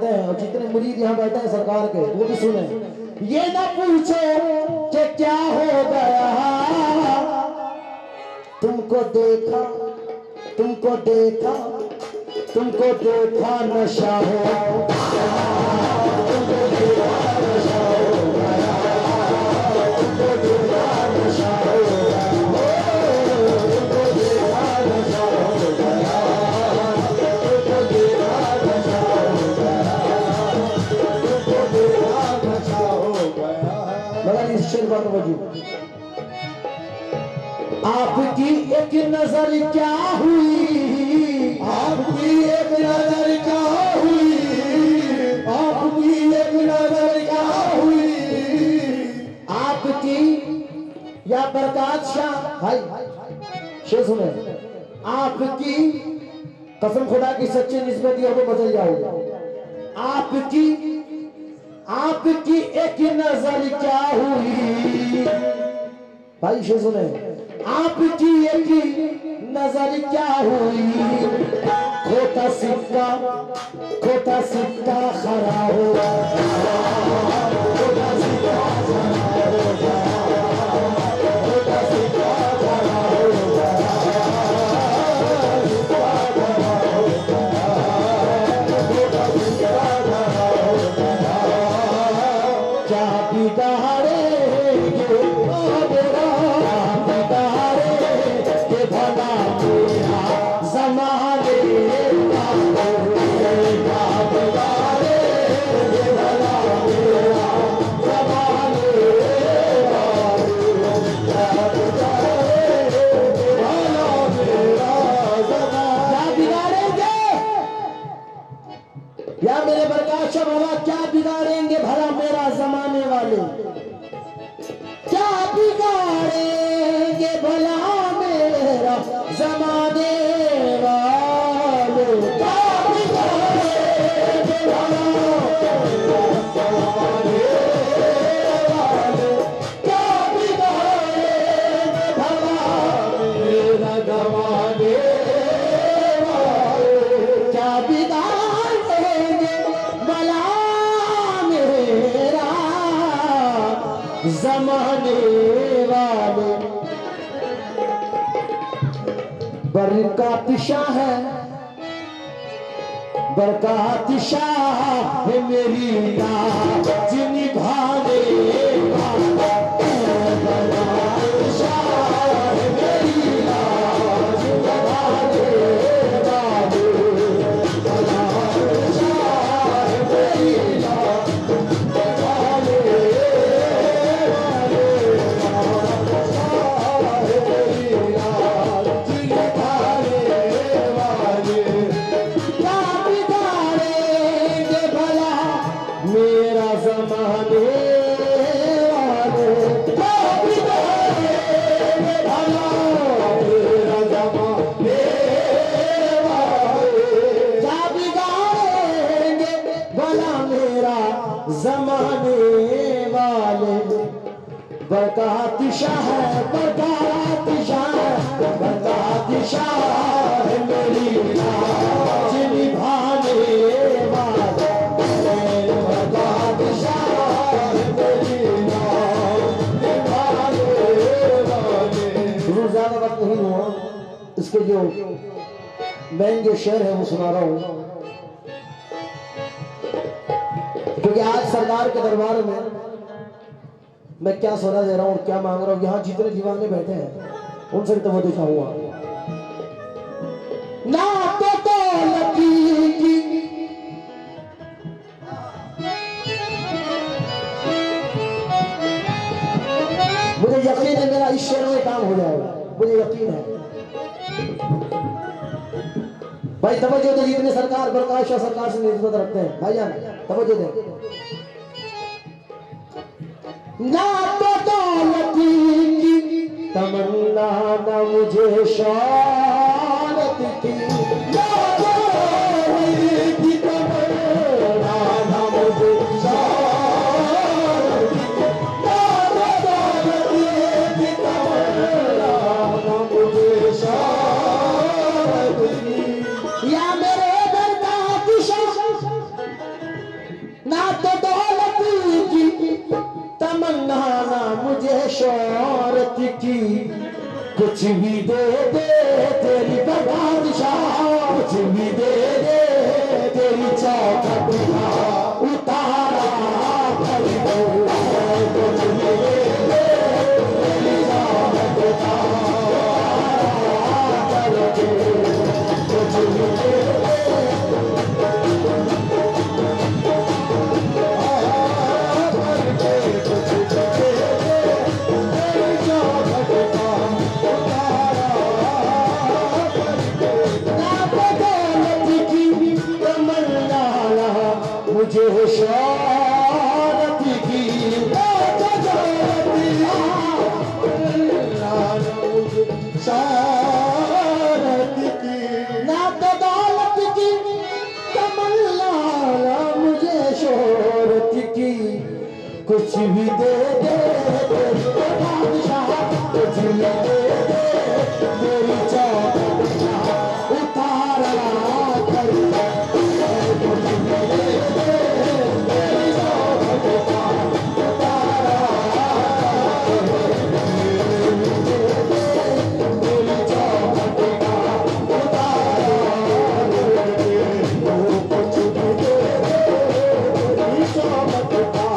कहते हैं, और जितने मुरीद यहाँ बैठे हैं सरकार के वो भी सुने। ये ना पूछो कि क्या हो गया, तुमको देखा तुमको देखा तुमको देखा नशा हो, तुमको देखा नशा हो गया, तुमको देखा नशा हो गया, तुमको देखा नशा हो गया, तुमको देखा नशा हो गया, तुमको देखा नशा हो गया। मगर इस शेर पर वजूद आपकी एक नजर क्या हुई, आपकी एक नजर क्या हुई, आपकी एक नजर क्या हुई, आपकी या बरकत शाह भाई शेर सुने, आपकी कसम खुदा की सच्ची निस्बत हो तो बदल जाओगे। आपकी एक नजर क्या हुई भाई शेर सुने, आपकी एक नजर क्या हुई, खोटा सिक्का खरा हो, खोटा सिक्का खरा हो, खोटा सिक्का खरा हो, खोटा सिक्का खरा हो, क्या बिगाड़ेंगे मेरा, या मेरे प्रकाश बाबा क्या बिगाड़ेंगे भला मेरा जमाने वाले, क्या बिगाड़ेंगे भला मेरा जमाने वाले, क्या बिगाड़ेंगे भला क्या बिगाड़ेंगे भला मेरा जमाने वाले, क्या बिगाड़ेंगे भला मेरा जमाने वाले। बरकत शाह है, बरकत शाह है मेरी लाज निभाने वाला, बरकत शाह है मेरी लाज निभाने वाले, बरकत शाह है मेरी लाज निभाने मेरा जमाने वाले, क्या बिगाड़ेंगे भला मेरा जमाने वाले, क्या बिगाड़ेंगे भला मेरा जमाने वाले। बरकत शाह है, बरकत शाह है, बरकत शाह है मेरी लाज निभाने वाले, ज्यादा वक्त नहीं हुआ, इसके जो महंगे शेर है वो सुना रहा हूं, क्योंकि आज सरकार के दरबार में मैं क्या सोना दे रहा हूं और क्या मांग रहा हूं, यहाँ जितने दीवाने बैठे हैं उनसे भी तो वो दिखाऊंगा ना तो लकी की मुझे यकीन है मेरा इस शेर में काम हो जाएगा, मुझे यकीन है भाई। तवज्जो दे, जितने सरकार प्रकाश और सरकार से निस्बत रखते हैं भाईजान, तवज्जो दे। ना तो दौलत की तमन्ना ना मुझे शौहरत की, ना दौलत की तमन्ना ना मुझे शौहरत की, ना दौलत की तमन्ना ना मुझे शौहरत की, या मेरे दरगाह की ना तो दौलत की तमन्ना, ना मुझे शोहरत की, कुछ भी दे दे तेरी बादशाह, कुछ भी दे दे तेरी चौखट का उतारा कर दो, कुछ भी दे दे तेरी चौखट का उतारा कर दो, कुछ भी दे दे मुझे शोहरत की, शोहरत की, ना तो दौलत की तमन्ना, मुझे शोहरत की, कुछ भी दे दे तेरी बादशाह, कुछ भी दे दे तेरी चौखट का उतारा कर दो, कुछ भी दे दे तेरी चौखट का उतारा कर दो, तेरी चौखट का उतारा कर दो, कुछ भी दे दे तेरी चौखट का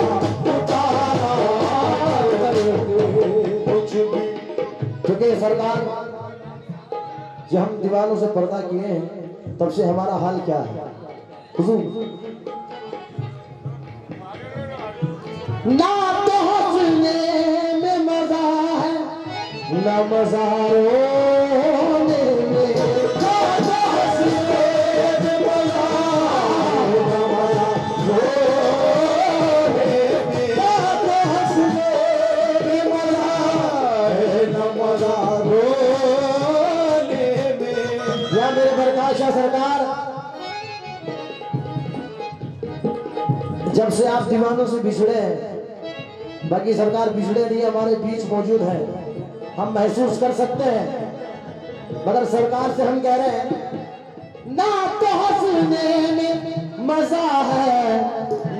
उतारा कर दो, कुछ भी। क्योंकि सरकार जब हम दीवारों से पर्दा किए हैं तब से हमारा हाल क्या है हुजूर? ना तो हंसने में मजा है, ना मजा रोने में, ना तो हंसने में मजा है, ना मजा रोने में, ना तो हंसने में मजा है, ना मजा रोने में। या मेरे प्रकाश सरकार, जब से आप दीवानों से बिछड़े हैं, बाकी सरकार बिछड़े नहीं, हमारे बीच मौजूद है, हम महसूस कर सकते हैं, मगर सरकार से हम कह रहे हैं ना तो हंसने में मजा है,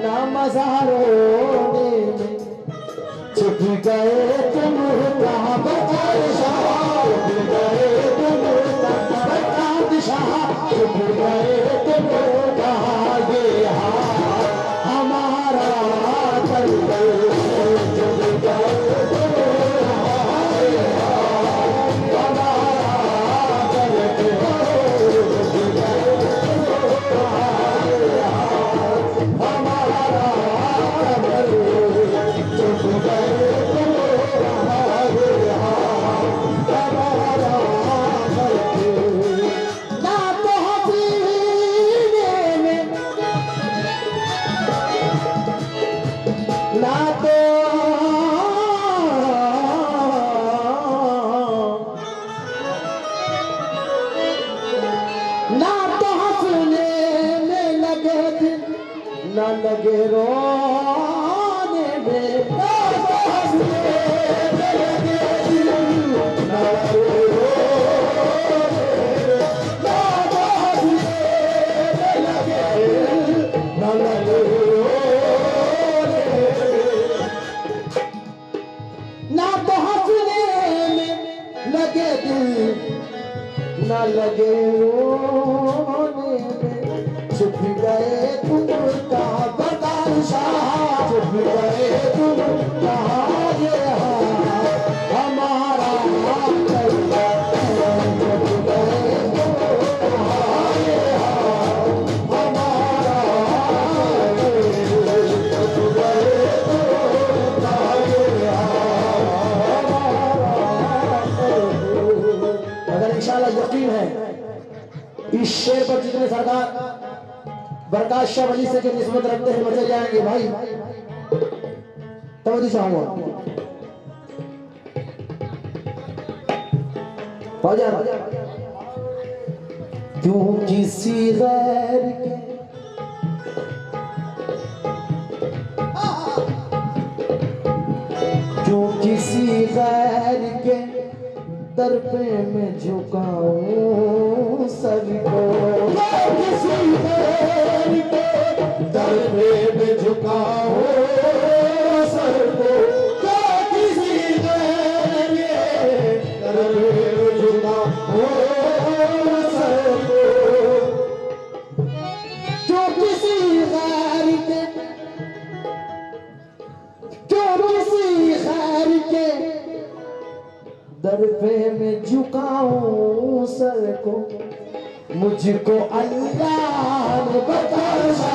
ना मजा रोने में, छुप गए तुम कहाँ बादशाह, छुप गए तुम कहाँ बादशाह, छुप गए तुम कहाँ ये हाल हमारा कर दो, छुप गए तुम कहाँ ये हाल हमारा कर दो, छुप गए तुम कहाँ ये हाल हमारा कर दो, छुप गए तुम कहाँ ये हाल हमारा कर दो। ना तो हंसने में, ना तो ना तो हंसने में लगे दिल, ना लगे रोने में, ना तो हंसने में लगे दिल, ना लगे रोने में, ना तो हंसने में लगे दिल, ना लगे रोने में, ना तो हंसने में लगे दिल, ना लगे रोने में, छुप गए तुम कहाँ बादशाह, छुप गए तुम कहाँ ये हाल हमारा कर दो, छुप गए तुम कहाँ ये हाल हमारा कर दो, छुप गए तुम कहाँ ये हाल हमारा कर दो। अगर इंशाल्लाह यकीन है इस शेर पर जितने सरकार बरकाश शाह वली से निस्बत रखते हैं बचे जाएंगे भाई, तवज्जो चाहूंगा क्यों किसी गैर के क्यों किसी गैर के दर पे मैं झुकाऊं सर को, किसी गैर के दर पे मैं झुकाऊं सर को, जो किसी गैर के दर पे मैं झुकाऊं सर को, जो किसी गैर के, जो किसी गैर के दर पे मैं झुकाऊं सर को, मुझको अल्लाह ने बख्शा,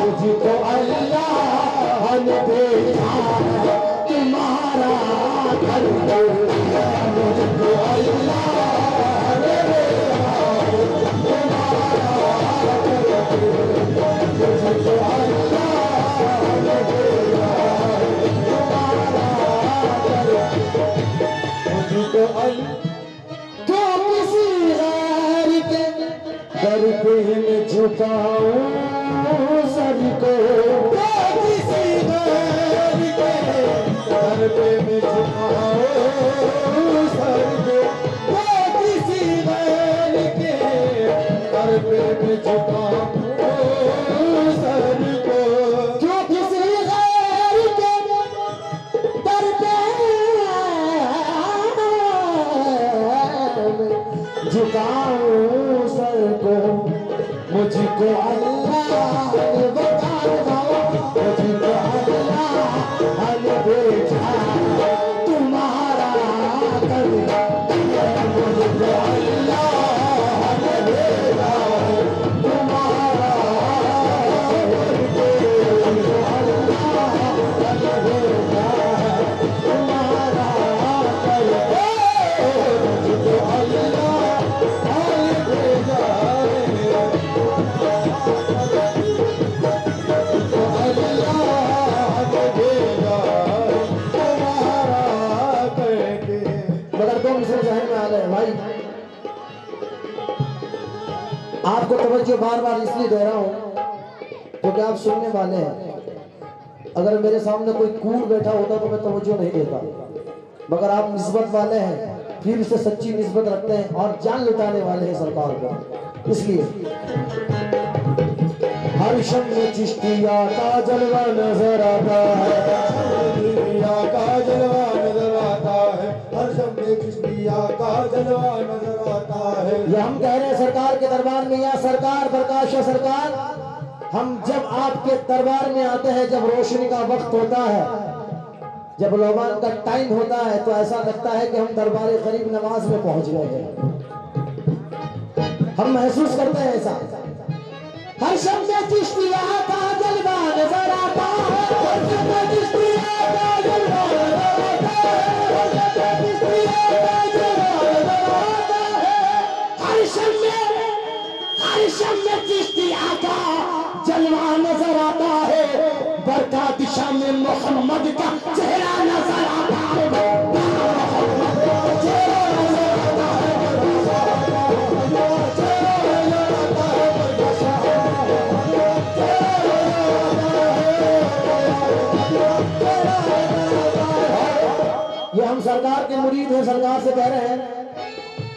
मुझको अल्लाह ने भेजा तुम्हारा घर, मुझको अल्लाह ने भेजा तुम्हारा घर, मुझको अल्लाह ने भेजा तुम्हारा घर, मुझको अल्लाह, जो किसी गैर के दर पे मैं झुकाऊं सर को, जो किसी गैर के दर पे मैं झुकाऊं सर को, जो किसी गैर के दर पे मैं झुकाऊं सर को, जो किसी गैर के दर पे झुकाऊं सर को, मुझको अल्लाह ने बख्शा, मुझको अल्लाह ने भेजा तुम्हारा घर, मुझको अल्लाह ने भेजा तुम्हारा घर, मुझको अल्लाह ने भेजा तुम्हारा घर, मुझको अल्लाह आपको तवज्जो बार बार इसलिए दे रहा हूं क्योंकि आप सुनने वाले हैं। अगर मेरे सामने कोई कूड़ बैठा होता तो मैं तवज्जो नहीं देता, मगर आप निस्बत वाले हैं, फिर से सच्ची निस्बत रखते हैं और जान लुटाने वाले हैं सरकार को, इसलिए हर शम में चिश्तिया का जलवा नजर आता है, चिश्तिया का जलवा नजर आता है, हर शम में चिश्तिया का जलवा नजर आता है। ये हम कह रहे हैं सरकार के दरबार में, या सरकार प्रकाश सरकार, हम जब आपके दरबार में आते हैं, जब रोशनी का वक्त होता है, जब लोबान का टाइम होता है, तो ऐसा लगता है कि हम दरबार गरीब नवाज में पहुंच गए हैं। हम महसूस करते हैं ऐसा। हर शब्द चिश्तिया का जलवा नजर आता है, हर शब्द चिश्तिया का जलवा नजर आता है, हर शब्द चिश्तिया का जलवा नजर आता है, हर शब्द चिश्तिया का जलवा नजर आता है, बरका दिशा में मोहम्मद का चेहरा नजर आता है, मोहम्मद का चेहरा नजर आता है, ये हम सरकार के मुरीद हैं, सरकार से कह रहे हैं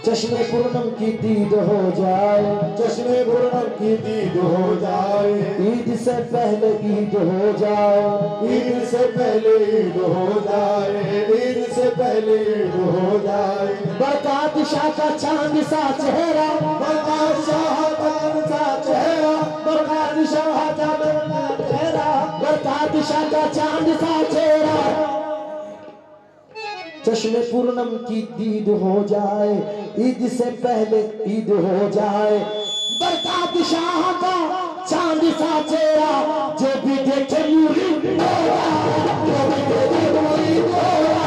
चश्मे पूर्णम की दीद हो जाए, चश्मे पूर्णम की दीद हो जाए, ईद से पहले ईद हो जाए, ईद से पहले ईद हो जाए, ईद से पहले ईद हो जाए, बरकत शाह का चांद सा चेहरा, बरकत शाह का चांद सा चेहरा, बरकत शाह का चेहरा, बरकत शाह का चांद सा चेहरा, चश्मे पूर्णम की दीद हो जाए, ईद से पहले ईद हो जाए, बरकत शाह का चांद सा चेहरा, जो भी देखे मुरीद होगा, जो भी देखे मुरीद होगा,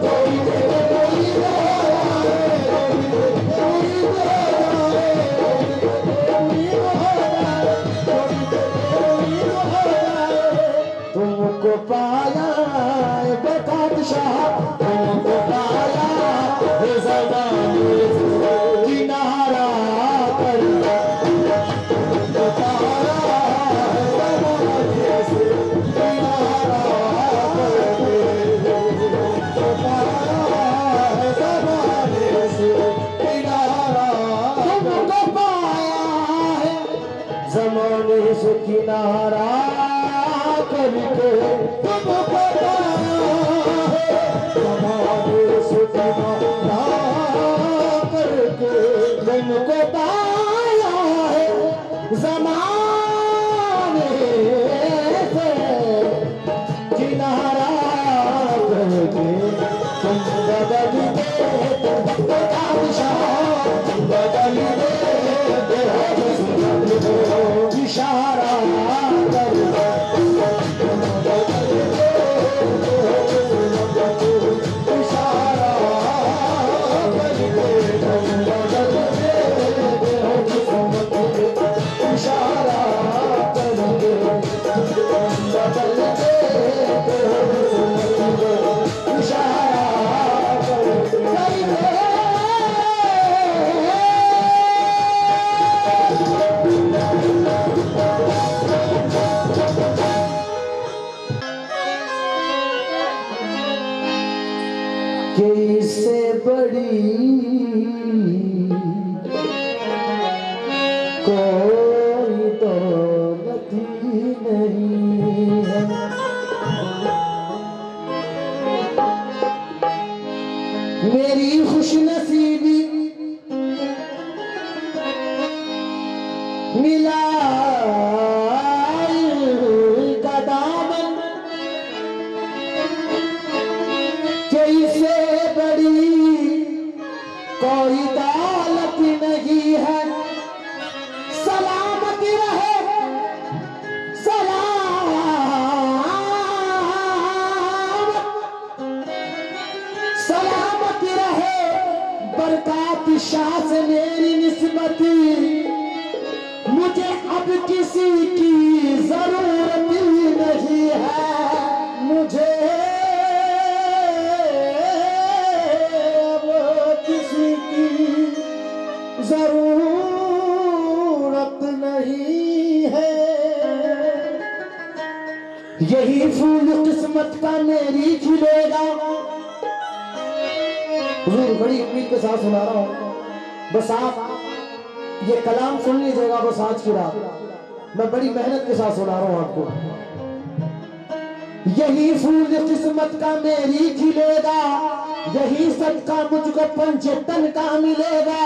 जो भी देखे मुरीद होगा, जो भी देखे मुरीद होगा, जो भी देखे मुरीद होगा, तुमको पाया बरकत शाह, तुमको पाया ज़माने से किनारा कर, तुमको पाया ज़माने से किनारा कर, तुमको पाया ज़माने से किनारा, तुमको पाया है ज़माने से किनारा से बड़ी कोई दौलत ही नहीं है। मेरी खुशनसीबी मिला का दामन, कैसे बड़ी कोई दौलत नहीं है। सलामती रहे सलामती रहे बरकत शाह से मेरी निस्बती। मुझे अब किसी की जरूरत नहीं है। मुझे अब किसी की जरूरत नहीं है। यही फूल किस्मत का मेरी खिलेगा। हुजूर बड़ी उम्मीद के साथ सुना रहा हूँ, बस आप ये कलाम सुन लीजिएगा। बस आज की रात मैं बड़ी मेहनत के साथ सुना रहा हूं आपको। यही फूल किस्मत का मेरी खिलेगा, यही सदका मुझको पंचतन का मिलेगा।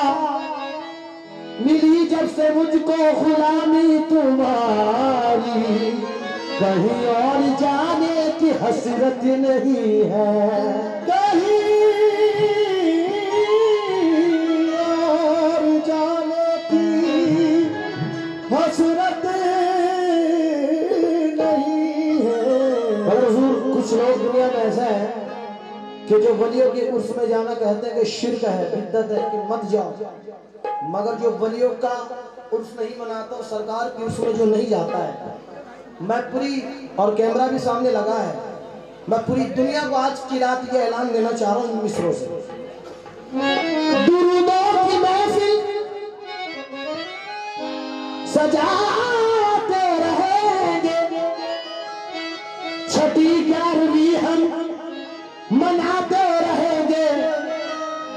मिली जब से मुझको गुलामी तुम्हारी, कहीं और जाने की हसरत नहीं है। कहीं और जाने हसरत नहीं है। मगर हुजूर कुछ लोग दुनिया में ऐसा है कि जो वलियों के उर्स में जाना कहते हैं कि शिर्क है, बिद्दत है, कि मत जाओ। मगर जो वलियों का उर्स नहीं मनाता, सरकार की उर्स में जो नहीं जाता है, मैं पूरी, और कैमरा भी सामने लगा है, मैं पूरी दुनिया को आज की रात ये ऐलान देना चाह रहा हूँ मिसरों से। दुरूदों की महफिल सजाते रहेंगे, छठी 11वीं हम मनाते रहेंगे।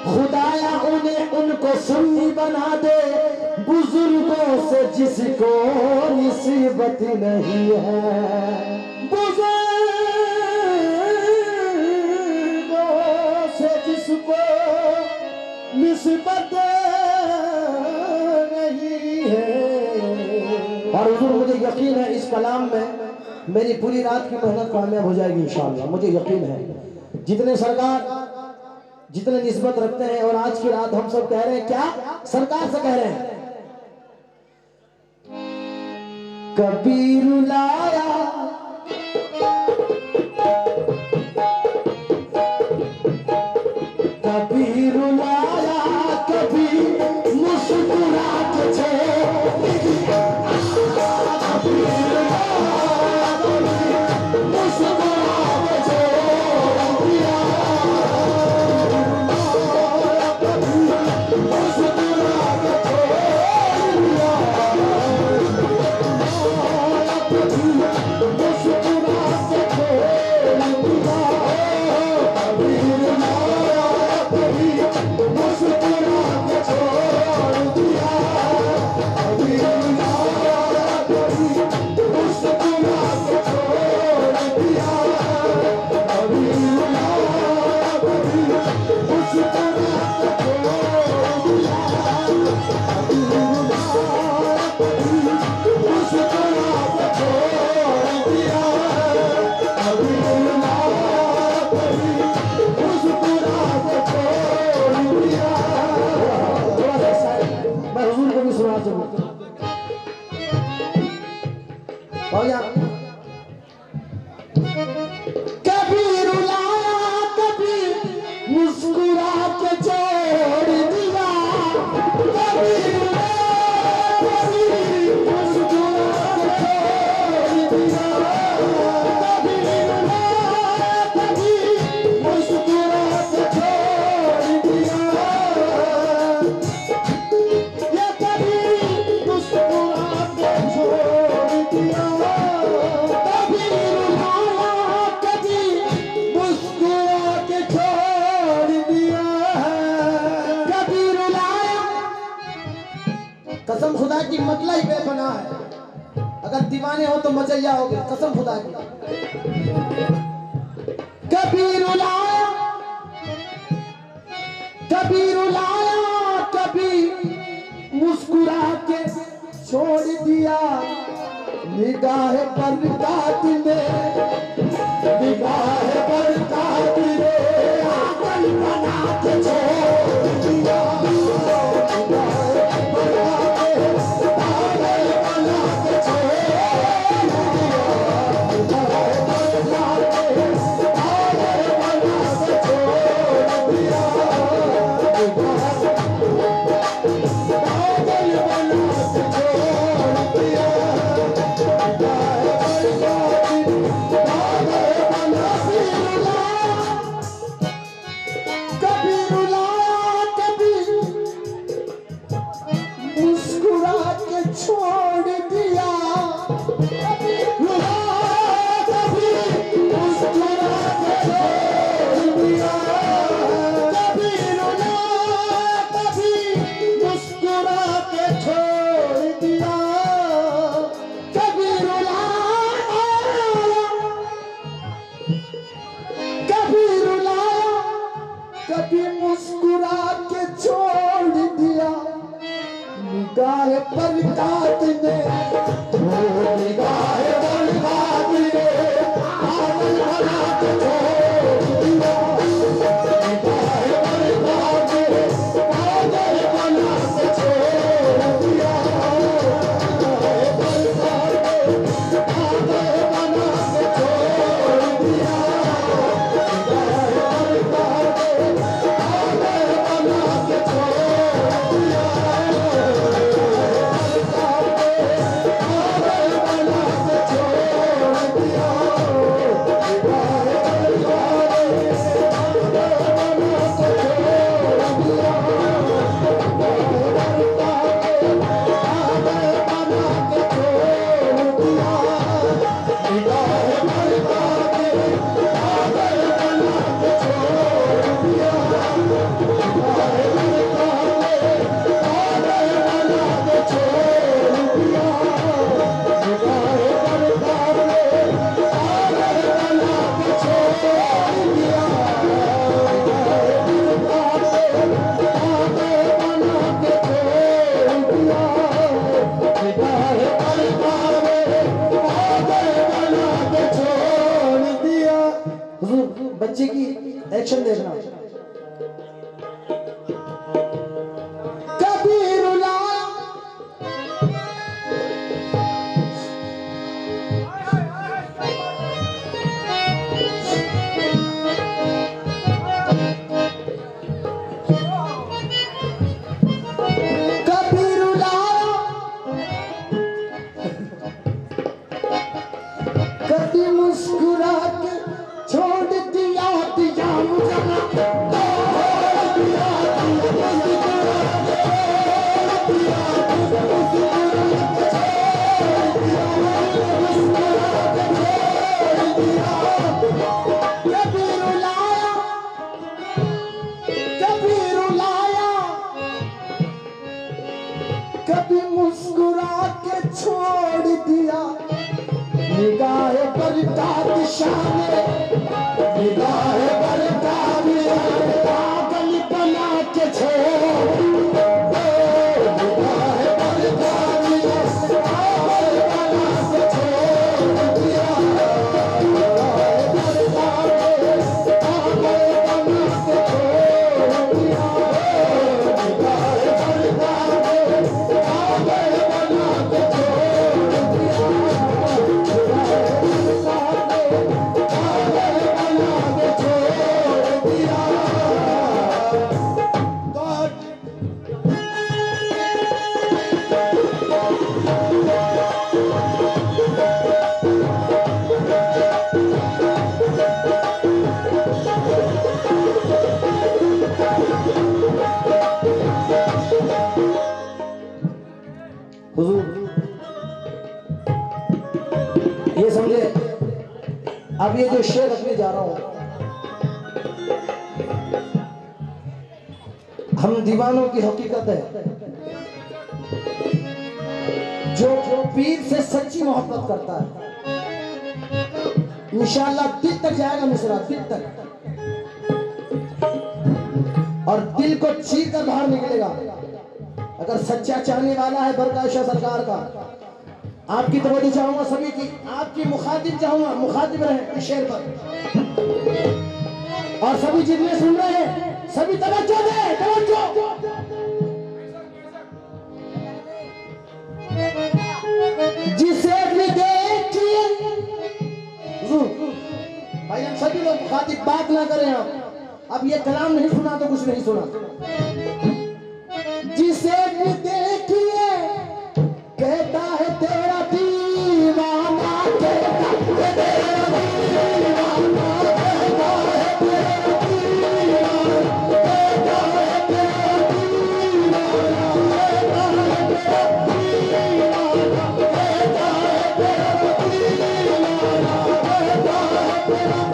खुदाया उन्हें उनको सुन्नी बना दे, बुजुर्गों से जिसको निस्बत नहीं है। बुजुर्गों से जिसको निस्बत नहीं है। और हुजूर मुझे यकीन है इस कलाम में मेरी पूरी रात की मेहनत कामयाब हो जाएगी इंशाअल्लाह। मुझे यकीन है जितने सरकार जितने निस्बत रखते हैं, और आज की रात हम सब कह रहे हैं, क्या सरकार से कह रहे हैं, कबीर लाया कबीर लाया कभी मुस्कुरा के छोड़ दिया। गैया हो गई कसम खुदा की। कभी रुलाया कभी रुलाया कभी मुस्कुरा के छोड़ दिया, निगाह पर कातिल ने निगाह पर कातिल ने आंगन बना के छोड़ दिया, निगाह पर कातिल ने निगाह पर कातिल ने आंगन बना के छोड़ दिया, निगाह पर कातिल ने आंगन बना के छोड़ दिया, निगाह पर कातिल ने आंगन बना के छोड़ दिया, निगाह पर कातिल ने आंगन बना के छोड़ दिया। बच्चे की एक्शन देखना। कभी रुलाया कभी रुलाया कभी मुस्कुरा के छोड़ दिया दिया मुझे ना कभी मुस्कुरा के छोड़ दिया, निगाह पर शाने निगाह पर पागल बना के छोड़, निगाह पर पागल बना के छोड़ दिया, निगाह पर पागल बना के छोड़ दिया, निगाह पर पागल बना के छोड़ दिया। ये समझे, अब ये जो शेर रखने जा रहा हूं, हम दीवानों की हकीकत है, जो पीर से सच्ची मोहब्बत करता है इंशाअल्लाह दिल तक जाएगा मिसरा, दिल तक, और दिल को चीर कर बाहर निकलेगा। अगर सच्चा चाहने वाला है बरकाश सरकार का, आपकी तवज्जो चाहूंगा सभी की, आपकी मुखातिब चाहूंगा, मुखातिब रहे शेर पर, और सभी जितने सुन रहे हैं सभी तवज्जो दे, तवज्जो। जिसे भी देखिए भाई, हम सभी लोग मुखातिब बात ना करें। अब ये कलाम नहीं सुना तो कुछ नहीं सुना। जिसे भी देखिए कहता है तेरा दीवाना, कहता है तेरा दीवाना, कहता है तेरा दीवाना, कहता है तेरा दीवाना, कहता है तेरा दीवाना, कहता है तेरा दीवाना, कहता है तेरा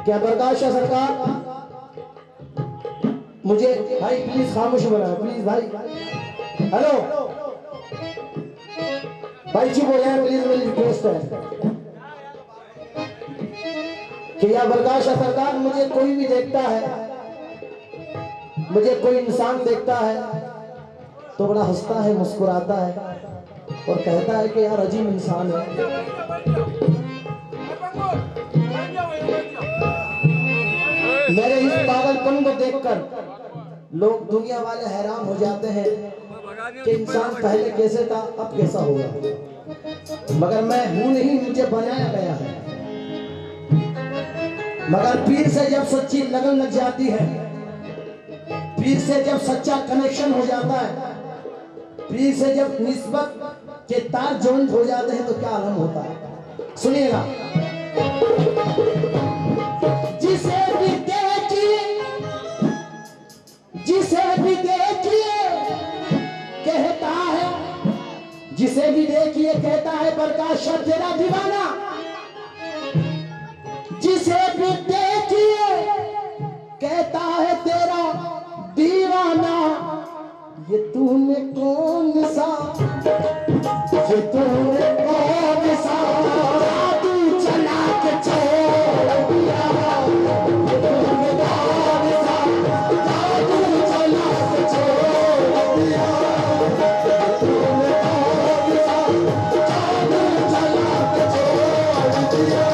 क्या बरकाश सरकार, मुझे भाई प्लीज खामोश बनाओ प्लीज भाई। हेलो भाई चुप हो जाए प्लीज, मेरी रिक्वेस्ट है कि या बरकाश सरकार, मुझे कोई भी देखता है, मुझे कोई इंसान देखता है तो बड़ा हंसता है, मुस्कुराता है और कहता है कि यार अजीब इंसान है। मेरे इस पागलपन को देखकर लोग, दुनिया वाले हैरान हो जाते हैं कि इंसान पहले कैसे था अब कैसा होगा, मगर मैं हूं नहीं, मुझे बनाया गया है। मगर पीर से जब सच्ची लगन लग जाती है, पीर से जब सच्चा कनेक्शन हो जाता है, पीर से जब निस्बत के तार जॉइंट हो जाते हैं तो क्या आलम होता है। सुनिएगा। जिसे भी देखिए, जिसे भी देखिए कहता है, जिसे भी देखिए कहता है बरकाश तेरा दीवाना, जिसे भी देखिए कहता है तेरा दीवाना। ये तूने कौन सा, ये तूने कौन सा जादू चला के छोड़ दिया, ये तूने कौन सा जादू चला के छोड़ दिया, ये तूने कौन सा जादू चला के छोड़ दिया,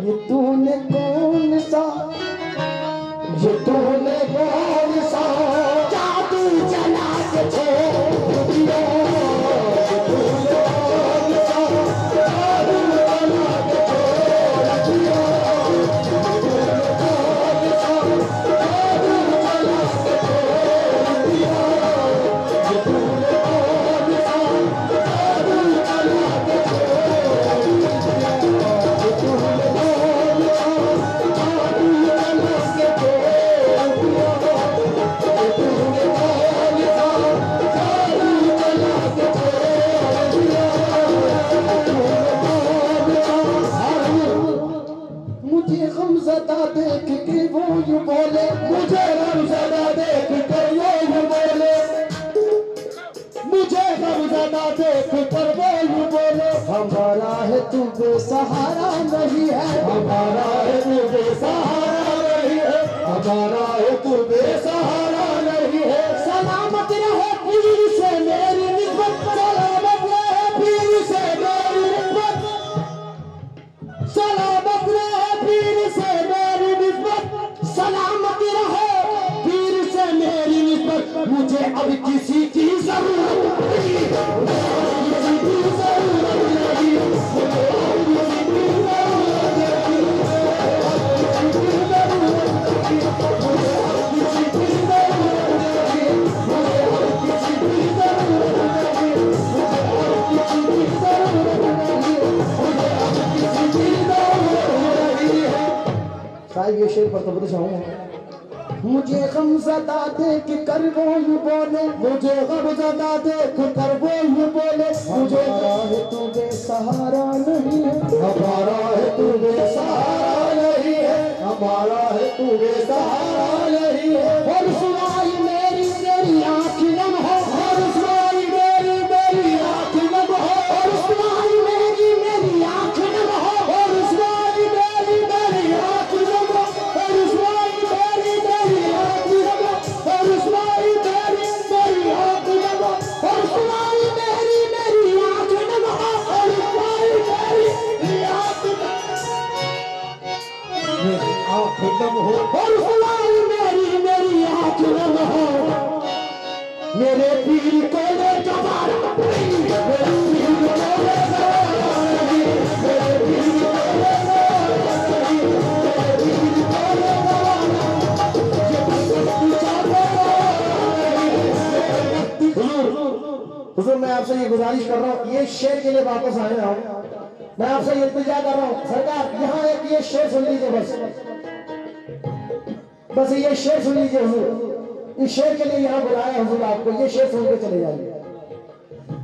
ये तूने कौन सा, ये तूने कौन सा जादू चला के छोड़ दिया, ये तूने कौन सा जादू चला के छोड़ दिया, ये तूने कौन सा जादू चला के छोड़ दिया, ये तूने कौन सा जादू चला के छोड़ दिया, ये तूने गमज़दा देख के वो यूं बोले, मुझे गमज़दा देख कर वो यूं बोले, मुझे गमज़दा देख कर वो यूं बोले, हमारा है तू बेसहारा नहीं है, अब किसी की जरूरत नहीं, मुझे अब किसी की जरूरत नहीं, मुझे अब किसी की जरूरत नहीं, मुझे अब किसी की जरूरत नहीं, मुझे अब किसी की जरूरत नहीं, मुझे अब किसी की जरूरत नहीं, मुझे अब किसी की जरूरत नहीं है। साहिब ये शेर पर तो चाहूंगा। मुझे गमज़दा देख कर वो यूं बोले, मुझे गमज़दा देख कर वो यूं बोले, मुझे है तू बेसहारा नहीं है, हमारा है तू बेसहारा नहीं है, हमारा है तू बेसहारा नहीं है। और सुनाई मेरी मेरी आँख नम हो, और सुनाई मेरी मेरी आँख नम हो, और सुनाई मेरी मेरी आँख नम हो, और सुनाई मेरी मेरी आँख नम हो, और सुनाई मेरी मेरी आँख नम हो, और सुनाई मेरी मेरी आँख नम हो, और सुनाई मेरी मेरी आँख नम हो, और सुनाई मेरी आँख नम हो, और सुनाई मेरी मेरी आँख नम हो। मेरे पीर को ले जवारा नहीं, मेरे पीर को ले जवारा नहीं, मेरे पीर को ले जवारा नहीं, मेरे पीर को ले जवारा नहीं। हुजूर मैं आपसे ये गुजारिश कर रहा हूँ, ये शेर के लिए वापस आए आप, मैं आपसे ये इल्तिजा कर रहा हूँ सरकार, यहाँ एक ये शेर सुन लीजिए, बस ये शेर सुन लीजिए हुजूर, इस शेर के लिए यहाँ बुलाया हुजूर आपको, ये शेर सुन के चले जाइए।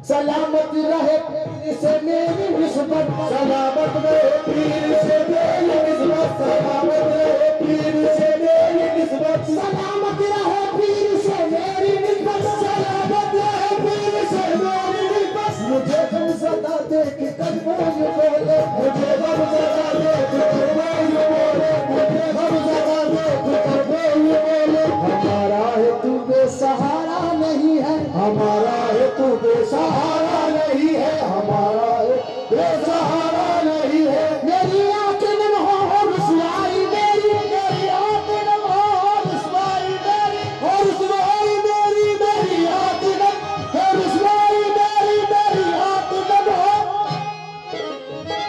सलामत रहे पीर से मेरी निस्बत, सलामत रहे पीर से मेरी निस्बत, सलामत रहे पीर से मेरी निस्बत, सलामत रहे पीर से मेरी निस्बत, सलामत रहे पीर से मेरी निस्बत। मुझे गमज़दा देख कर वो यूं बोले, मुझे गमज़दा देख कर वो यूं बोले, मुझे गमज़दा देख कर वो यूं बोले, हमारा है तू बेसहारा नहीं है, हमारा है तू बेसहारा नहीं है, हमारा है बेसहारा नहीं है। मेरी आँख नम हो और सुनाई मेरी मेरी आँख नम हो और सुनाई मेरी और सुनाई मेरी मेरी आँख नम और सुनाई मेरी मेरी आँख नम हो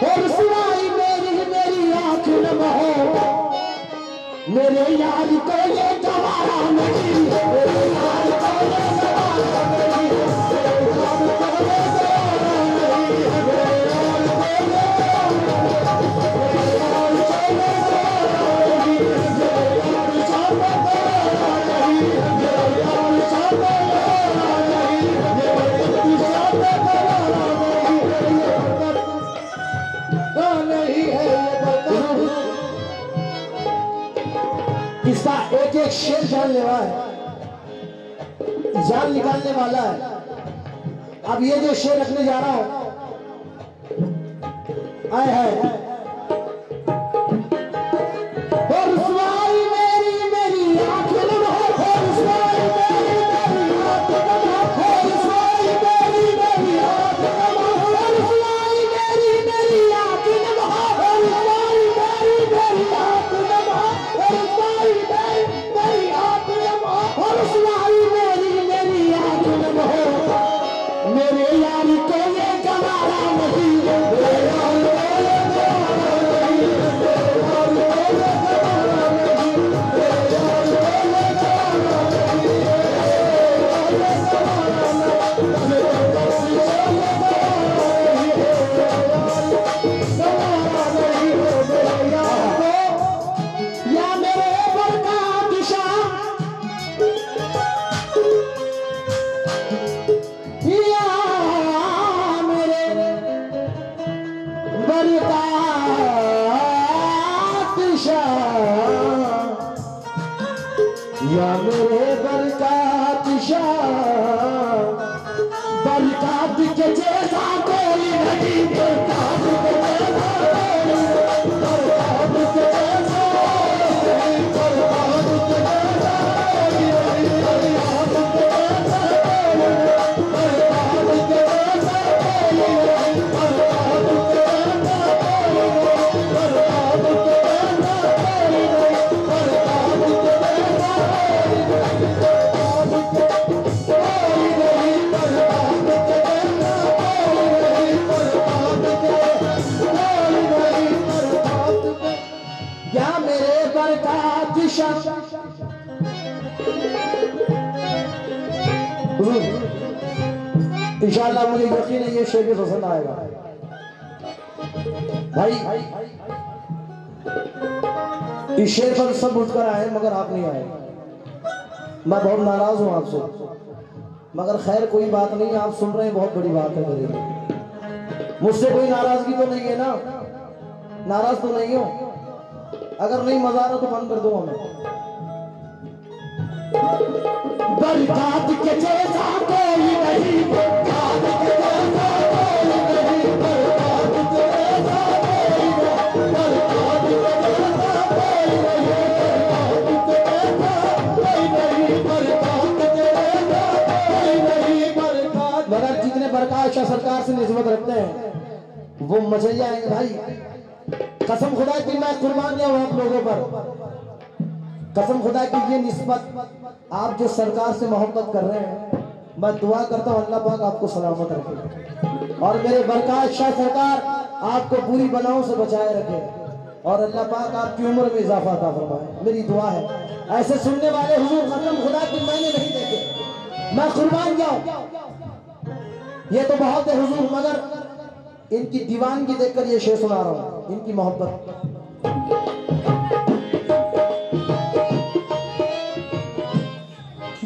और सुनाई मेरी मेरी आँख नम हो। मेरे यार को ये गवारा नहीं, मेरे यार को ये गवारा नहीं, मेरे यार को ये गवारा नहीं, मेरे यार को ये गवारा नहीं, मेरे यार को ये गवारा नहीं, मेरे यार को ये गवारा नहीं, मेरे यार को ये गवारा नहीं, मेरे यार को ये गवारा नहीं है ये बता। इसका एक एक शेर जानने वाला है, जान निकालने वाला है। अब ये जो शेर रखने जा रहा हूं, आए है और सुनाई मेरी मेरी आँख नम हो, और सुनाई मेरी मेरी आँख नम हो, और सुनाई मेरी मेरी आँख नम हो, और सुनाई मेरी मेरी आँख नम हो, और सुनाई मेरी मेरी आँख नम हो, और सुनाई मेरी आँख नम हो, और सुनाई मेरी मेरी आँख नम हो। मेरे यार को ये गवारा नहीं, मेरे यार को ये गवारा नहीं, मेरे यार को ये गवारा नहीं, मेरे यार को ये गवारा नहीं, मेरे यार को ये गवारा नहीं, मेरे यार को ये गवारा नहीं, मेरे यार को या मेरे बरका दिशा या मेरे बरकत शाह, बरकत के जैसा कोई नहीं, बरकत के जैसा कोई नहीं, बरकत के जैसा कोई नहीं, बरकत के जैसा कोई नहीं, बरकत के जैसा कोई नहीं, बरकत के जैसा कोई नहीं, बरकत के जैसा कोई नहीं, बरकत के जैसा कोई नहीं, बरकत के जैसा कोई नहीं। बरकत इंशाअल्लाह मुझे यकीन है ये शेर भी पसंद आएगा भाई। इस शेर पर सब उठकर आए मगर आप नहीं आए। मैं बहुत नाराज हूं आपसे, मगर खैर कोई बात नहीं, आप सुन रहे हैं, बहुत बड़ी बात है मेरे लिए। मुझसे कोई नाराजगी तो नहीं है ना? नाराज तो नहीं हो? अगर नहीं मजा आ रहा तो बंद कर दो हमें। बरसात के जैसा कोई नहीं, बरसात के जैसा कोई नहीं, बरसात के जैसा कोई नहीं, बरसात के जैसा कोई नहीं, बरसात के जैसा कोई नहीं, बरसात। मगर जितने बरकत शाह सरकार से निस्बत रखते हैं वो मचैया आएंगे भाई। कसम खुदा की मैं कुर्बान जाऊं आप लोगों पर, कसम खुदा की ये निस्बत आप जो सरकार से मोहब्बत कर रहे हैं, मैं दुआ करता हूं अल्लाह पाक आपको सलामत रखे और मेरे बरकत शाह सरकार आपको बुरी बलाओं से बचाए रखे और अल्लाह पाक आपकी उम्र में इजाफा अता फरमाए। मेरी दुआ है। ऐसे सुनने वाले हुजूर कसम खुदा की मैंने नहीं देखे, मैं कुर्बान जाऊं। ये तो बहुत है हुजूर, मगर इनकी दीवानगी देखकर ये शेर सुना रहा हूं, इनकी मोहब्बत।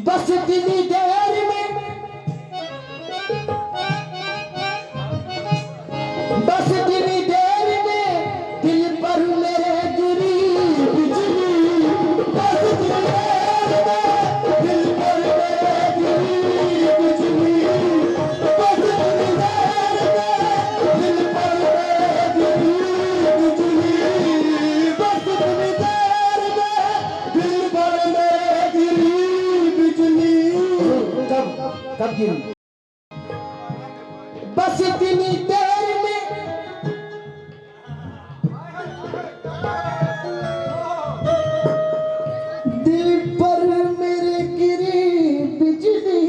बस इतनी देर में, बस इतनी देर में दिल पर मेरे गिरी बिजली, बस इतनी देर में दिल पर मेरे गिरी बिजली, बस इतनी देर में दिल पर मेरे गिरी बिजली, बस इतनी देर में दिल पर मेरे गिरी बिजली। कब गिरी? बस इतनी देर में दिल पर मेरे गिरी बिजली,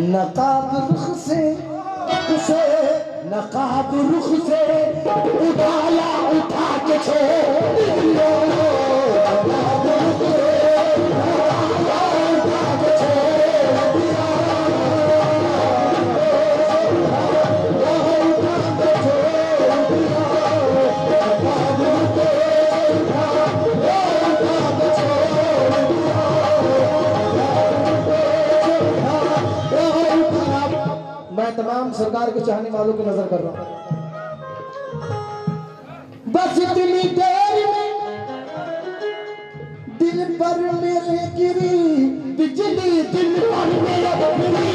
नकाब रुख से नकाब रुख से उठाला उठा के छोड़, तमाम सरकार के चाहने वालों की नजर कर रहा हूं। बस इतनी देर में दिल पर मेरे गिरी बिजली, दिल पर मेरे गिरी,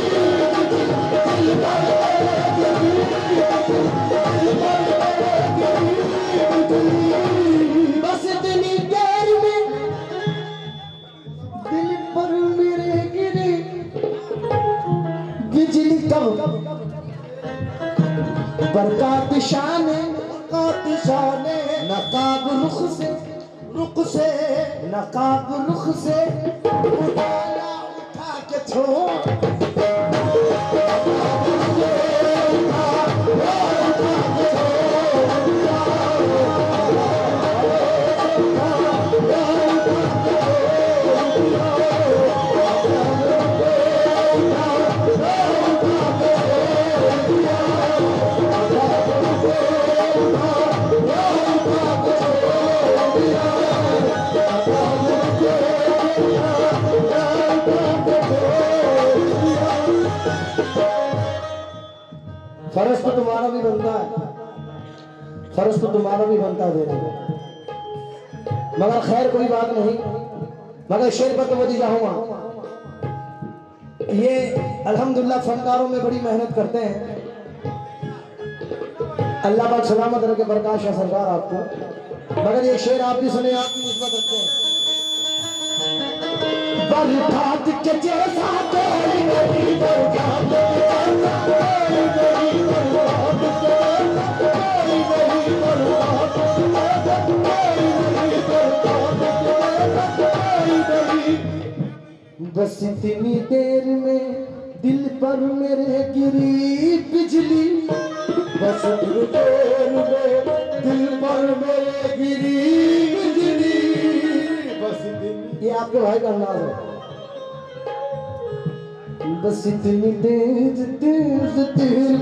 दिल पर मेरे गिरी, दिल पर मेरे गिरी बिजली। बस इतनी देर में दिल पर मेरे गिरी बिजली। कब? बरकत शाने नकाब रुख से नकाब रुख से उठाला उठा के छोड़, फर्ज तो तुम्हारा भी बनता है, फर्ज तो तुम्हारा भी बनता है देने को, मगर खैर कोई बात नहीं। मगर शेर पर तो वही जाऊंगा। ये अल्हम्दुलिल्लाह फनकारों में बड़ी मेहनत करते हैं, अल्लाह पाक सलामत रखे बरकत शाह सरकार आपको। मगर ये शेर आप भी सुने, आप भी निस्बत रखते हैं। बरसात के जैसा कोई नहीं, बरसात के जैसा कोई नहीं, बरसात के जैसा कोई नहीं, बरसात के जैसा कोई नहीं, बरसात के जैसा कोई नहीं। बस इतनी देर में दिल पर मेरे गिरी बिजली, बस इतनी देर में दिल पर आपके भाई का अंदाज है। बस इतनी तेज तेज तेज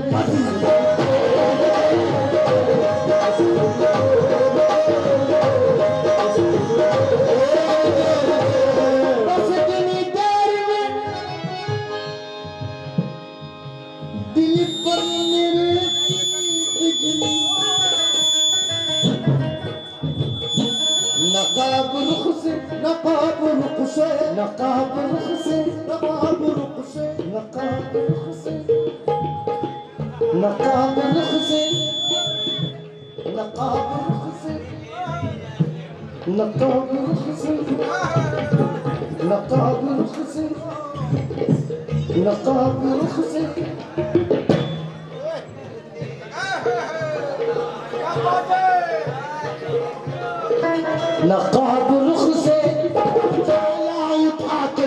बस इतनी देर में दिल पर मेरे नकाब रुख से नकाब रुख से नकाब रुख से नकाब रुख से नकाब रुख से नकाब रुख से नकाब रुख से नकाब रुख से नकाब रुख से नकाब रुख से नकाब रुख से ताला उठा के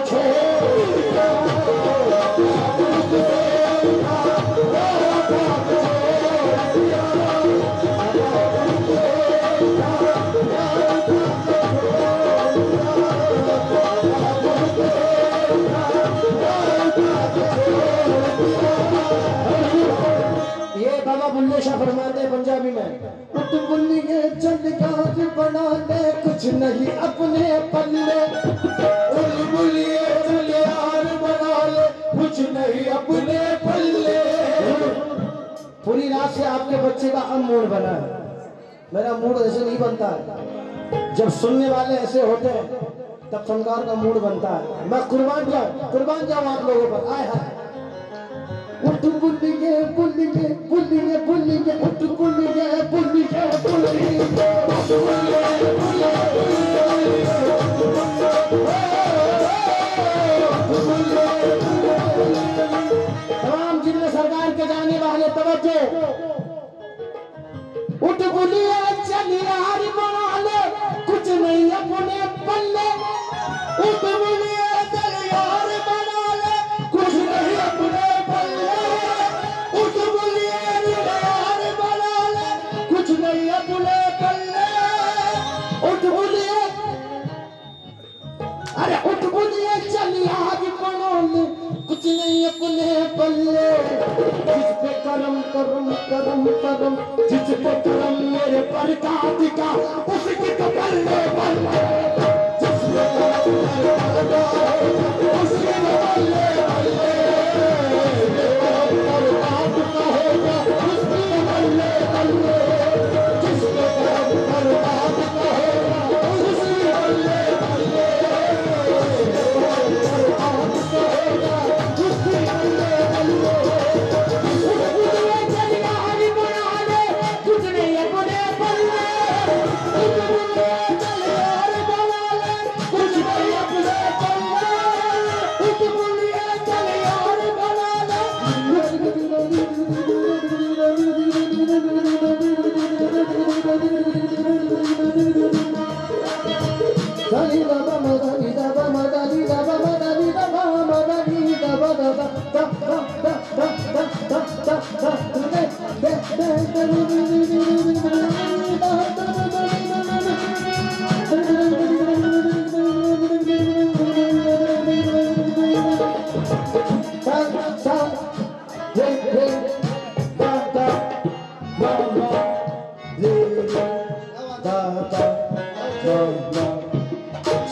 ये बाबा बुल्ले शाह फरमाते हैं पंजाबी में, उठ बुल्लिए चल गाज बना ले कुछ नहीं अपने पल्ले, उठ बुल्लिए चल यार बना ले कुछ नहीं अपने पल्ले। पूरी रात से आपके बच्चे का अब मूड बना है, मेरा मूड ऐसे नहीं बनता है। जब सुनने वाले ऐसे होते हैं तब फनकार का मूड बनता है। मैं कुर्बान जाऊं आप लोगों पर। आए हाय उठ बुल्लिए बुल्लिए बुल्लिए बुल्लिए उठ बुल्लिए बुल्लिए बुल्लिए तमाम जिले सरकार के जाने वाले तवज्जो, उठ बुल्लिए चल यार बना ले कुछ नहीं अपने पल्ले, उठ बुल्लिए चल यार बना ले कुछ नहीं अपने पल्ले, उठ बुल्लिए यार बना ले कुछ नहीं अपने पल्ले, उठ बुल्लिए अरे उठ बुल्लिए चल यार बना ले कुछ नहीं अपने पल्ले। जिस पे करम करम करम करम जिस पे करम मेरे पर का उसकी तो बल्ले बल्ले, जिस पे करम उसकी तो बल्ले बल्ले, मेरे पर का होगा उसकी तो बल्ले बल्ले, जिस पे करम होगा उसकी बल्ले बल्ले,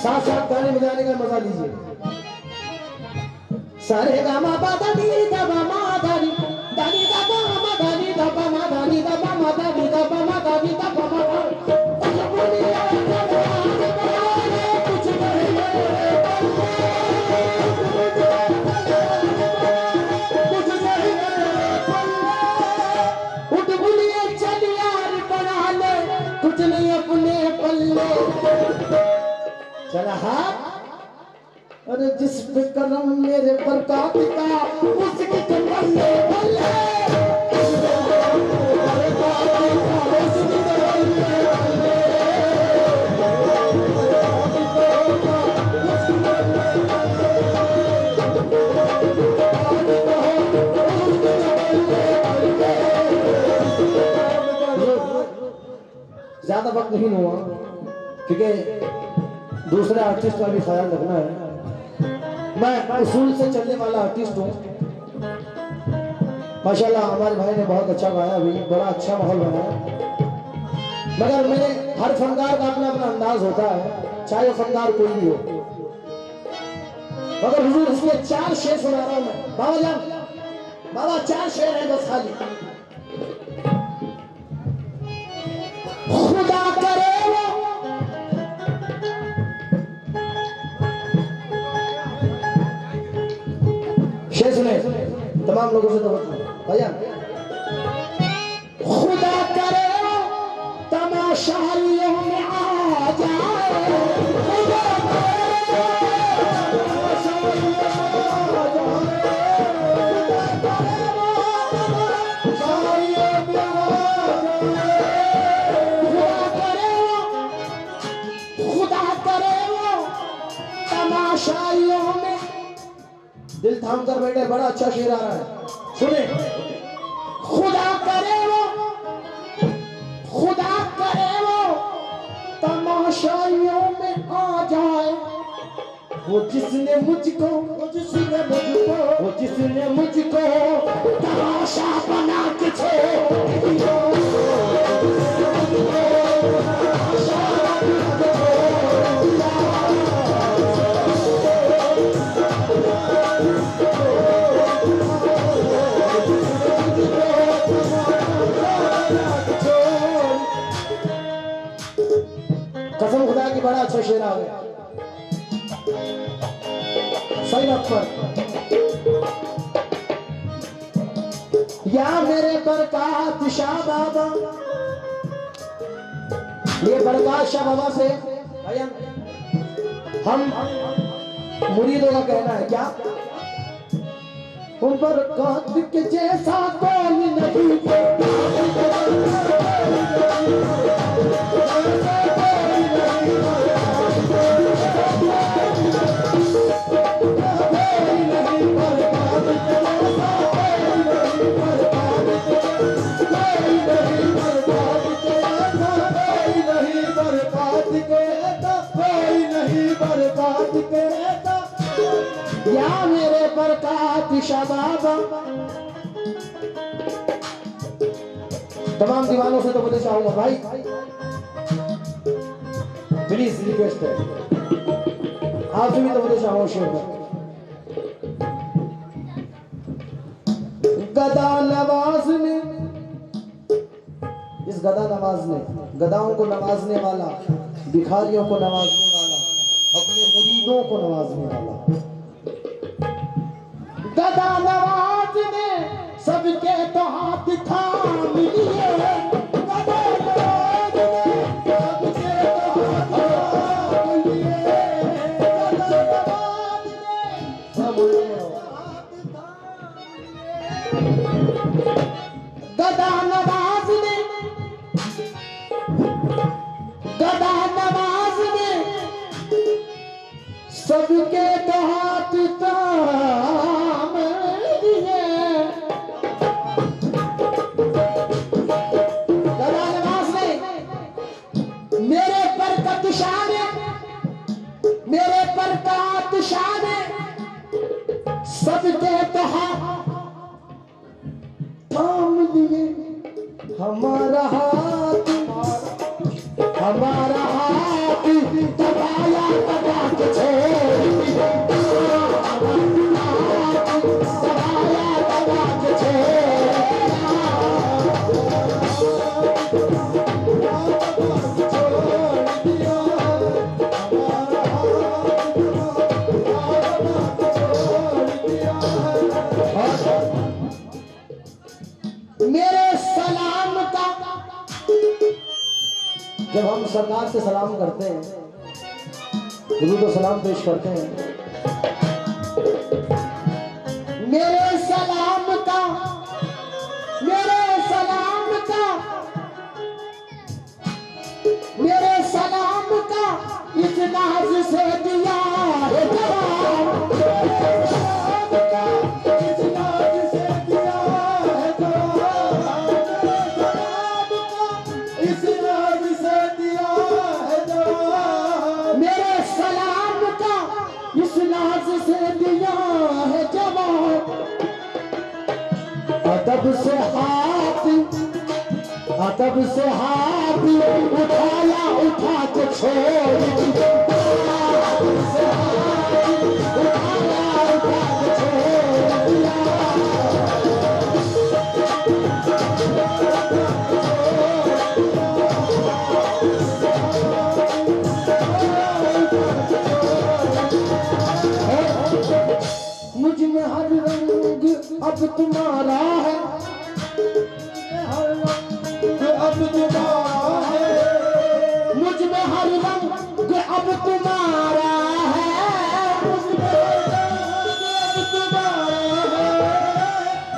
साथ गाने बजाने का मजा लीजिए। सारे गामा पादा दी दबा मा दानी दानी दबा मा दानी दबा मा दानी दबा मा दानी दबा मा दानी दबा मा कुछ नहीं कुछ नहीं उठ बुलिए चल यार बना ले कुछ नहीं अपने पल्ले। चला हाथ अरे जिस पे करम मेरे पर का उसकी तो बल्ले बल्ले, ज्यादा वक्त नहीं हुआ क्योंकि दूसरे आर्टिस्ट का भी ख्याल रखना है। मैं उसूल से चलने वाला आर्टिस्ट हूँ। माशाल्लाह हमारे भाई ने बहुत अच्छा गाया, अभी बड़ा अच्छा माहौल बनाया। मगर मेरे हर फनकार का अपना अपना अंदाज होता है, चाहे वो फनकार कोई भी हो। मगर हुजूर इसलिए 4 शेर सुना रहा हूं मैं। बाबा जान, बाबा 4 शेर है बस खाली। खुदा करे शेर सुने तमाम लोगों से। तो भैया खुदा करे तमाशाइयों में आ जाए, तमाशाइयों में। दिल थाम कर बैठे, बड़ा अच्छा शेर आ रहा है, सुने। खुदा करे वो तमाशाइयों में आ जाए, वो जिसने मुझको तमाशा बना के छोड़। कसम खुदा की बड़ा अच्छा शेर आ गया, सही वक्त पर। या मेरे बरकत शाह बाबा, ये बरकत शाह बाबा से भैया हम मुरीदों का कहना है क्या, उन बरकत के जैसा कोई नहीं। या मेरे बरकत शबाब। तमाम दीवानों से तो बोले चाहूंगा भाई, प्लीज रिक्वेस्ट है, आपसे भी तो बोले चाहूंगा शेर। गदा नवाज ने, इस गदा नवाज ने, गदाओं को नवाजने वाला, भिखारियों को नवाजने वाला, अपने मुरीदों को नवाजने वाला। गदा नवाज ने सबके तो हाथ थाम लिए, गदा नवाज ने सबके तो हाथ थाम लिए, गदा नवाज ने सबके हाथ थाम लिए। गदा नवाज ने, गदा नवाज ने सबके तो हाथ थाम लिए। गदा नवाज ने मेरे बरकत शाह ने, मेरे बरकत शाह ने सबके तो हाथ थाम लिए। हमारा हाथ दबाया दबा के छोड़ दिया, दबाया दबा के मेरे सलाम का, जब हम सरकार से सलाम करते हैं, गुरु को सलाम पेश करते हैं, मेरे सलाम का, मेरे सलाम का, मेरे सलाम का इस नाज से दिया है जवाब, इस नाज से दिया है जवाब, इस नाज से दिया है जवाब। मेरे तब से हाथ उठाया उठा के छोड़ दिया, तब से हाथ उठाया उठा के छोड़ दिया। मुझ में हर रंग अब तुम्हारा है, हर रंग अब तुम्हारा है, मुझ में हर रंग अब तुम्हारा है, मुझ में हर रंग अब तुम्हारा है,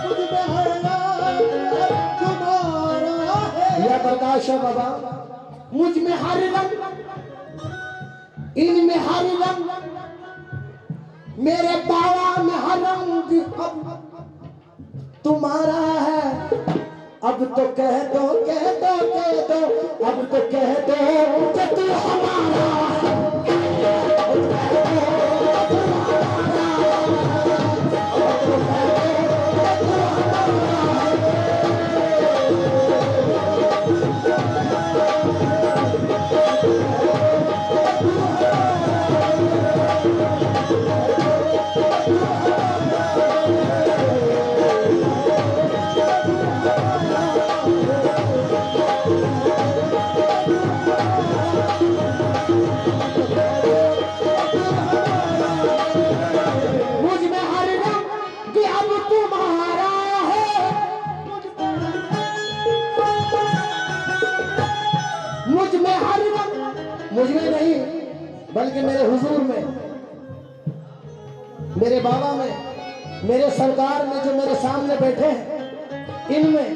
मुझ में हर रंग अब तुम्हारा है। यह प्रकाश है बाबा, मुझ में हर रंग, इनमें हर रंग, मेरे बाबा में हर रंग अब तुम्हारा है। अब तो कह दो कह दो कह दो, अब तो कह दो कि तू हमारा है। मुझ में नहीं बल्कि मेरे हुजूर में, मेरे बाबा में, मेरे सरकार में, जो मेरे सामने बैठे हैं इनमें।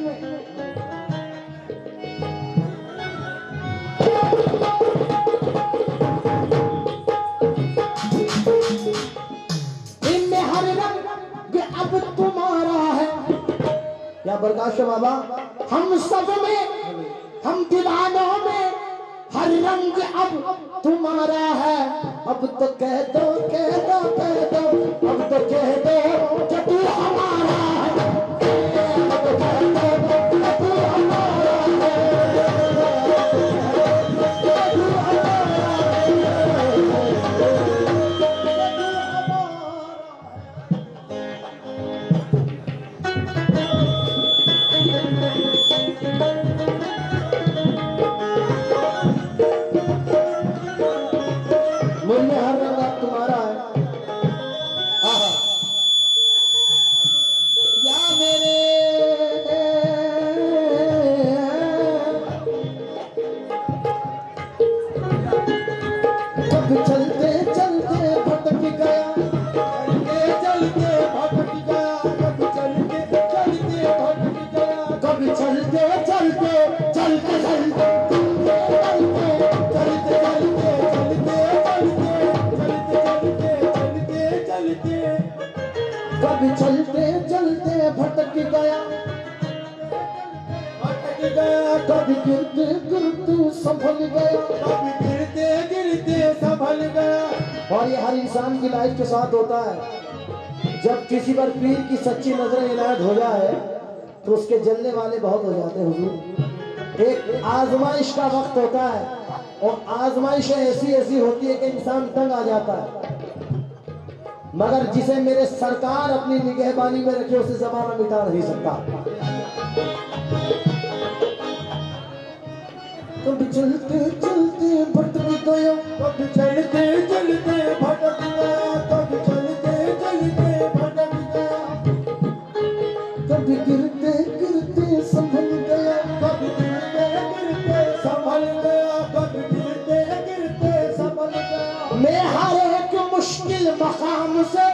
इनमें हर रंग अब तुम्हारा है। या प्रकाश बाबा, हम सब में, हम दीवानों में हर रंग अब तुम्हारा है। अब तो कह दो कह दो कह दो, अब तो कह दो कि तू हमारा है। अब तो कह दो कि तू हमारा है। मुझमें हर रंग अब तुम्हारा है। या मेरे कब चलते चलते भटक गया, चलते भटक गया, कब चलते चलते भटक गया, कब चलते चलते चलते चलते कभी चलते चलते भटक गया, कभी गिरते गिरते संभल गया, कभी गिरते गिरते संभल गया। और ये हर इंसान की लाइफ के साथ होता है। जब किसी पर पीर की सच्ची नजर इनायत हो जाए तो उसके जलने वाले बहुत हो जाते हैं हुजूर। एक आजमाइश का वक्त होता है और आजमाइशें ऐसी ऐसी होती है कि इंसान तंग आ जाता है, मगर जिसे मेरे सरकार अपनी निगहबानी में रखे उसे जमाना मिटा नहीं सकता। कभी चलते चलते भटक गया, कभी चलते चलते भटक गया, कभी चलते चलते भटक गया, कभी गिरते गिरते संभल गया, कभी गिरते गिरते संभल गया, कभी गिरते गिरते संभल गया। मैं हर एक मुश्किल मकाम से,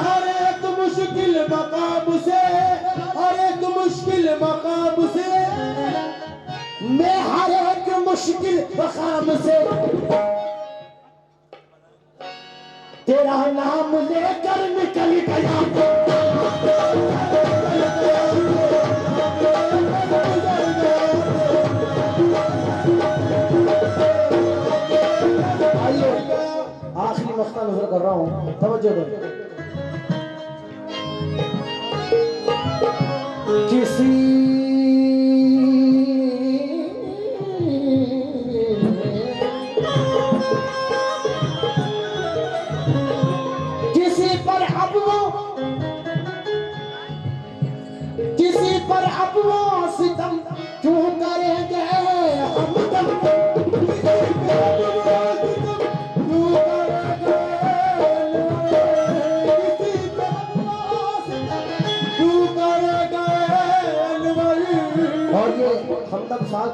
हर एक मुश्किल मकाम से, हर एक मुश्किल मकाम से, मैं हर एक मुश्किल मकाम से तेरा नाम लेकर निकल गया। आइए आखिरी मस्ता नजर कर रहा हूं, तवज्जो दो। किसी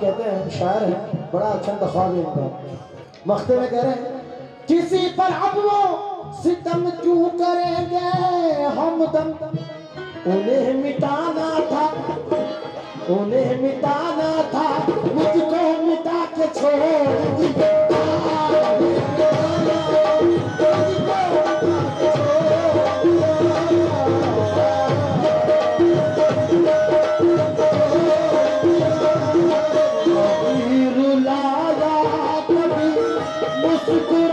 कहते हैं, शायर है, बड़ा अच्छा इंतखाब है इनका। मख्ते में कह रहे हैं, किसी पर अब वो सितम क्यों करेंगे हम दम, उन्हें मिटाना था, उन्हें मिटाना था, मुझको मिटा के छोड़ दिया। रुलाया कभी मुझको